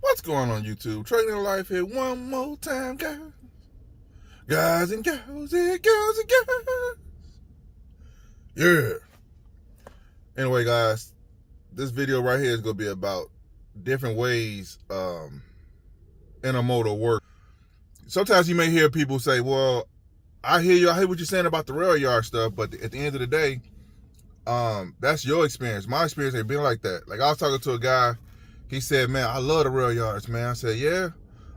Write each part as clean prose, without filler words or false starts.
What's going on YouTube? Trading Life here one more time, guys. Guys and girls, yeah, girls and girls. Yeah. Anyway, guys, this video right here is going to be about different ways intermodal work. Sometimes you may hear people say, well, I hear what you're saying about the rail yard stuff, but at the end of the day, that's your experience. My experience ain't been like that. Like, I was talking to a guy. He said, man, I love the rail yards, man. I said, yeah.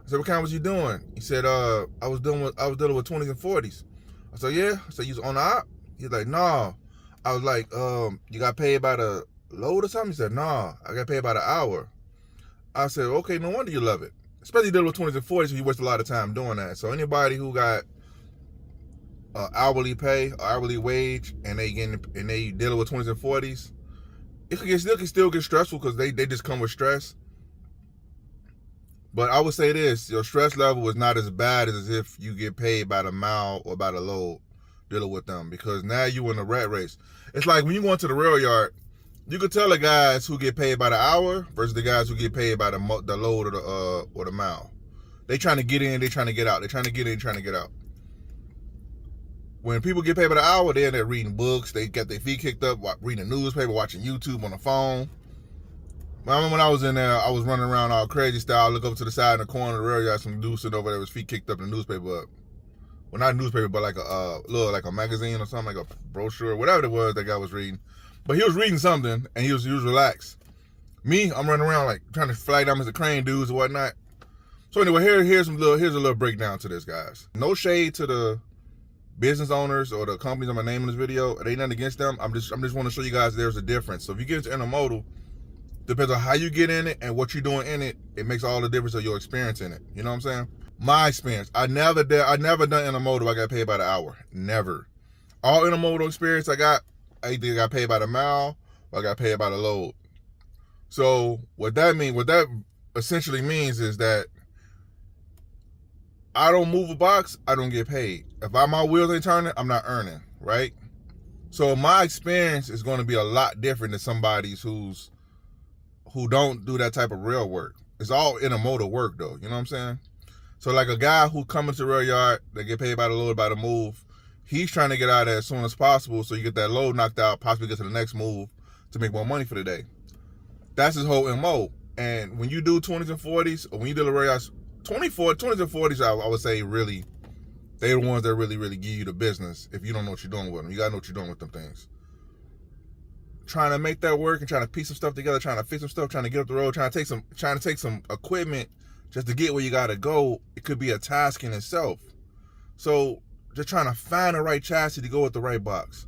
I said, what kind was you doing? He said, I was dealing with 20s and 40s. I said, yeah. I said, you was on the op? He's like, nah. I was like, you got paid by the load or something? He said, nah, I got paid by the hour. I said, okay, no wonder you love it. Especially dealing with 20s and 40s, you waste a lot of time doing that. So anybody who got hourly pay, or hourly wage, and they dealing with 20s and 40s, it can still get stressful because they just come with stress. But I would say this, your stress level is not as bad as if you get paid by the mile or by the load dealing with them, because now you in a rat race. It's like when you go into the rail yard, you could tell the guys who get paid by the hour versus the guys who get paid by the load or the mile. They trying to get in, they trying to get out. They trying to get in, trying to get out. When people get paid by the hour, they're in there reading books. They got their feet kicked up, reading the newspaper, watching YouTube on the phone. I remember when I was in there, I was running around all crazy style. I look up to the side in the corner of the rail yard, some dude sitting over there with his feet kicked up in the newspaper. Well, not a newspaper, but like a magazine or something, like a brochure, whatever it was that guy was reading. But he was reading something, and he was relaxed. Me, I'm running around like trying to flag down Mr. Crane dudes and whatnot. So anyway, here's a little breakdown to this, guys. No shade to the business owners or the companies I'm gonna name in this video. It ain't nothing against them. I'm just want to show you guys there's a difference. So if you get into intermodal, depends on how you get in it and what you're doing in it. It makes all the difference of your experience in it. You know what I'm saying? My experience, I never done intermodal. I got paid by the hour. Never. All intermodal experience I either got paid by the mile or I got paid by the load. So what that essentially means is that I don't move a box, I don't get paid. If my wheels ain't turning, I'm not earning, right? So my experience is going to be a lot different than somebody's who don't do that type of rail work. It's all intermodal work though, you know what I'm saying? So like a guy who comes to the rail yard, they get paid by the load, by the move, he's trying to get out of there as soon as possible so you get that load knocked out, possibly get to the next move to make more money for the day. That's his whole MO. And when you do 20s and 40s, or when you do the rail yards, 20s and 40s, I would say really, they're the ones that really give you the business if you don't know what you're doing with them. You gotta know what you're doing with them things. Trying to make that work and trying to piece some stuff together, trying to fix some stuff, trying to get up the road, trying to take some equipment just to get where you gotta go, it could be a task in itself. So just trying to find the right chassis to go with the right box.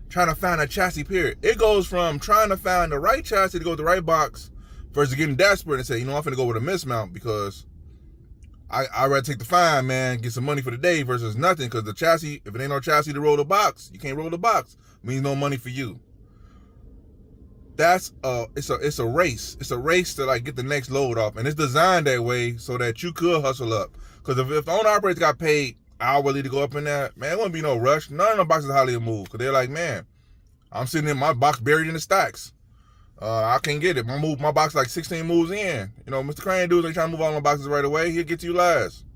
Trying to find a chassis, period. It goes from trying to find the right chassis to go with the right box versus getting desperate and say, you know, I'm finna go with a mismount because I'd rather take the fine, man, get some money for the day versus nothing, because the chassis, if it ain't no chassis to roll the box, you can't roll the box. It means no money for you. It's a race. It's a race to like get the next load off, and it's designed that way so that you could hustle up. Because if the owner operators got paid hourly to go up in there, man, it wouldn't be no rush. None of the boxes hardly move, because they're like, man, I'm sitting in my box buried in the stacks. I can't get it. My box like 16 moves in. You know, Mr. Crane dudes ain't trying to move all my boxes right away. He'll get to you last.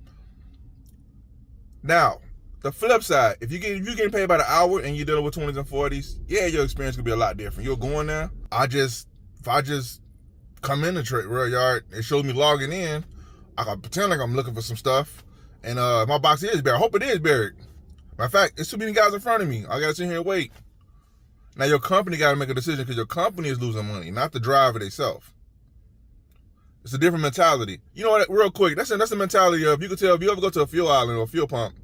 Now, the flip side, if you're getting paid by the hour and you're dealing with 20s and 40s, yeah, your experience could be a lot different. You'll go in there. If I just come in the rail yard, it shows me logging in, I can pretend like I'm looking for some stuff, and my box is buried. I hope it is buried. Matter of fact, it's too many guys in front of me. I gotta sit here and wait. Now your company gotta make a decision, because your company is losing money, not the driver themselves. It's a different mentality. You know what? Real quick, that's the mentality of, you could tell if you ever go to a fuel island or a fuel pump,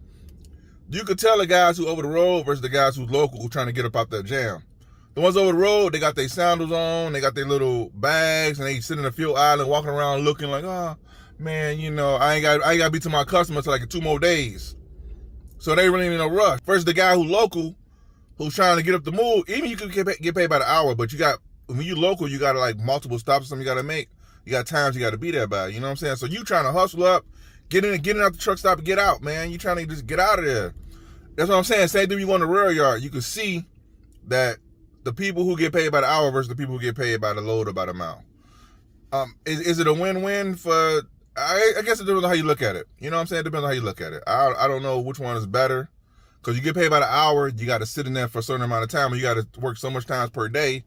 you could tell the guys who over the road versus the guys who's local who trying to get up out that jam. The ones over the road, they got their sandals on, they got their little bags, and they sit in the fuel island walking around looking like, oh man, you know, I ain't got to be to my customer till like 2 more days. So they really in a rush. Versus the guy who's local, who's trying to get up the move, even you could get paid by the hour, but when you local, you got to like multiple stops or something you got to make. You got times you got to be there by, you know what I'm saying? So you trying to hustle up, get in out the truck stop and get out, man. You trying to just get out of there. That's what I'm saying. Same thing you go in the rail yard. You can see that the people who get paid by the hour versus the people who get paid by the load or by the mile. Is it a win-win for? I guess it depends on how you look at it. You know what I'm saying? It depends on how you look at it. I don't know which one is better, because you get paid by the hour. You got to sit in there for a certain amount of time, and you got to work so much times per day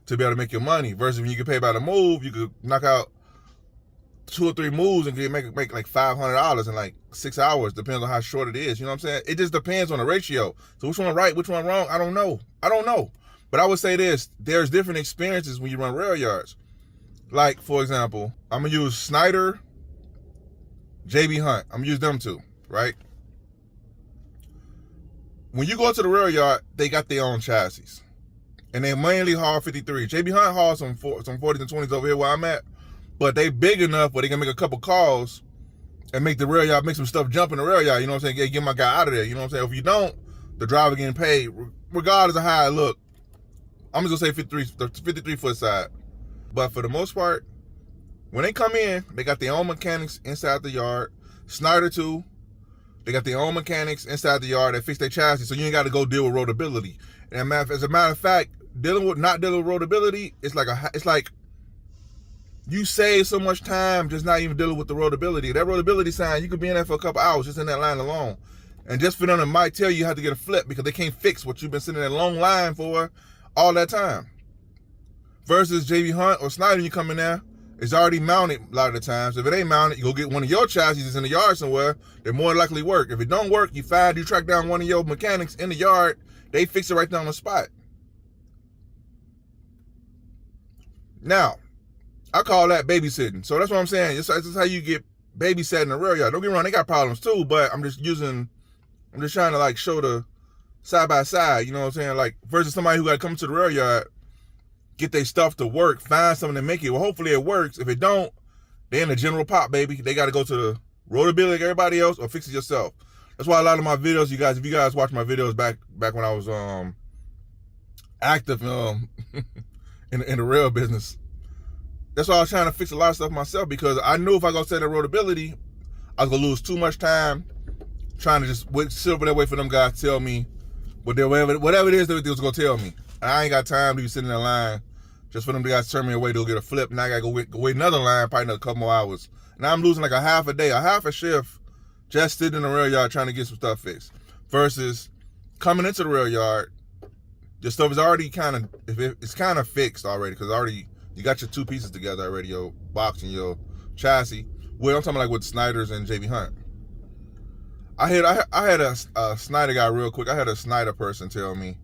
to be able to make your money. Versus when you get paid by the move, you could knock out 2 or 3 moves and make like $500 in like 6 hours. Depends on how short it is. You know what I'm saying? It just depends on the ratio. So which one right, which one wrong? I don't know. But I would say this: there's different experiences when you run rail yards. Like, for example, I'm gonna use Snyder, JB Hunt. I'm gonna use them two, right? When you go to the rail yard, they got their own chassis, and they mainly haul 53. JB Hunt hauls some 40s and 20s over here where I'm at, but they big enough where they can make a couple calls and make the rail yard, make some stuff jump in the rail yard. You know what I'm saying? Get my guy out of there. You know what I'm saying? If you don't, the driver getting paid regardless of how it look. I'm just gonna say 53 foot side. But for the most part, when they come in, they got their own mechanics inside the yard. Snyder too, they got their own mechanics inside the yard that fix their chassis, so you ain't got to go deal with roadability. And as a matter of fact, not dealing with roadability, it's like you save so much time just not even dealing with the roadability. That roadability sign, you could be in there for a couple hours just in that line alone, and just for them to might tell you how to get a flip because they can't fix what you've been sitting in a long line for all that time. Versus JB Hunt or Snyder, you come in there, it's already mounted a lot of the times. If it ain't mounted, you go get one of your chassis that's in the yard somewhere, they more likely work. If it don't work, you track down one of your mechanics in the yard, they fix it right there on the spot. Now, I call that babysitting. So that's what I'm saying. This is how you get babysat in the rail yard. Don't get me wrong, they got problems too, but I'm just trying to like show the side by side, you know what I'm saying? Like versus somebody who got to come to the rail yard, get their stuff to work, find something to make it. Well, hopefully it works. If it don't, they in the general pop, baby. They got to go to the roadability like everybody else or fix it yourself. That's why a lot of my videos, if you guys watch my videos back when I was active in the rail business, that's why I was trying to fix a lot of stuff myself, because I knew if I go set that roadability, I was gonna lose too much time trying to just sit over there wait for them guys to tell me whatever it is that they was gonna tell me. I ain't got time to be sitting in line just for them guys to turn me away to go get a flip. Now I gotta go wait another line, probably another couple more hours. Now I'm losing like a half a shift just sitting in the rail yard trying to get some stuff fixed. Versus coming into the rail yard, your stuff is already it's kind of fixed already, because already you got your 2 pieces together already, your box and your chassis. Well, I'm talking like with Snyder's and JB Hunt. I had a Snyder guy real quick. I had a Snyder person tell me,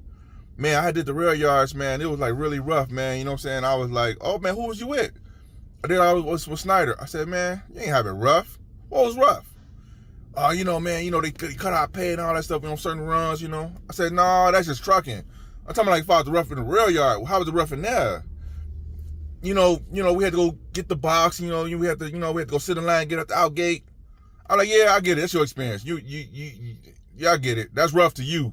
man, I did the rail yards, man. It was like really rough, man. You know what I'm saying? I was like, oh man, who was you with? And then I was with Snyder. I said, man, you ain't having rough. What was rough? You know, man, they cut out pay and all that stuff on certain runs, you know. I said, no, that's just trucking. I'm talking like if I was rough in the rail yard, well, how was it rough in there? We had to go get the box, we had to go sit in line, get at the out gate. I'm like, yeah, I get it. That's your experience. Yeah, I get it. That's rough to you.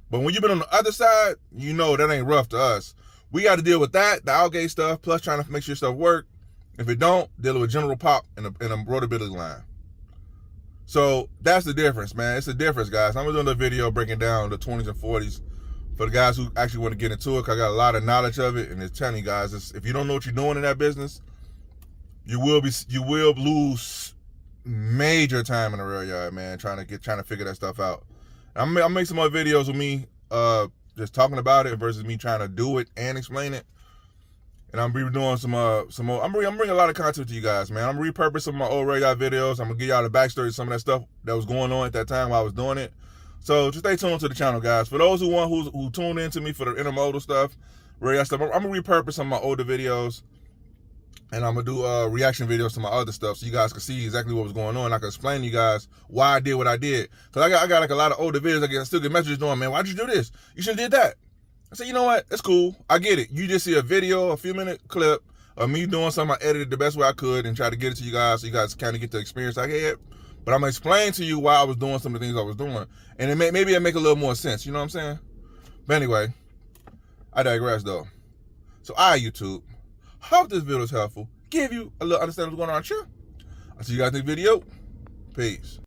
But when you've been on the other side, that ain't rough to us. We got to deal with that, the outgate stuff, plus trying to make sure stuff work. If it don't, dealing with general pop in a roadability line. So that's the difference, man. It's the difference, guys. I'm doing a video breaking down the 20s and 40s for the guys who actually want to get into it, because I got a lot of knowledge of it. And it's telling you guys, if you don't know what you're doing in that business, you will lose major time in the rail yard, man, trying to figure that stuff out. I'll make some more videos with me just talking about it versus me trying to do it and explain it. And I'm doing some more. I'm bringing a lot of content to you guys, man. I'm repurposing some of my old rail yard videos. I'm gonna give y'all the backstory of some of that stuff that was going on at that time while I was doing it. So just stay tuned to the channel, guys. For those who tune in to me for the intermodal stuff, rail yard stuff, I'm gonna repurpose some of my older videos. And I'm going to do reaction videos to my other stuff so you guys can see exactly what was going on. I can explain to you guys why I did what I did. Because I got like a lot of older videos. I still get messages doing, man, why'd you do this? You should have did that. I said, you know what? It's cool. I get it. You just see a video, a few-minute clip of me doing something I edited the best way I could and try to get it to you guys so you guys kind of get the experience I had. But I'm going to explain to you why I was doing some of the things I was doing. And maybe it'll make a little more sense. You know what I'm saying? But anyway, I digress, though. So, YouTube. Hope this video is helpful. Give you a little understanding of what's going on here. I'll see you guys in the video. Peace.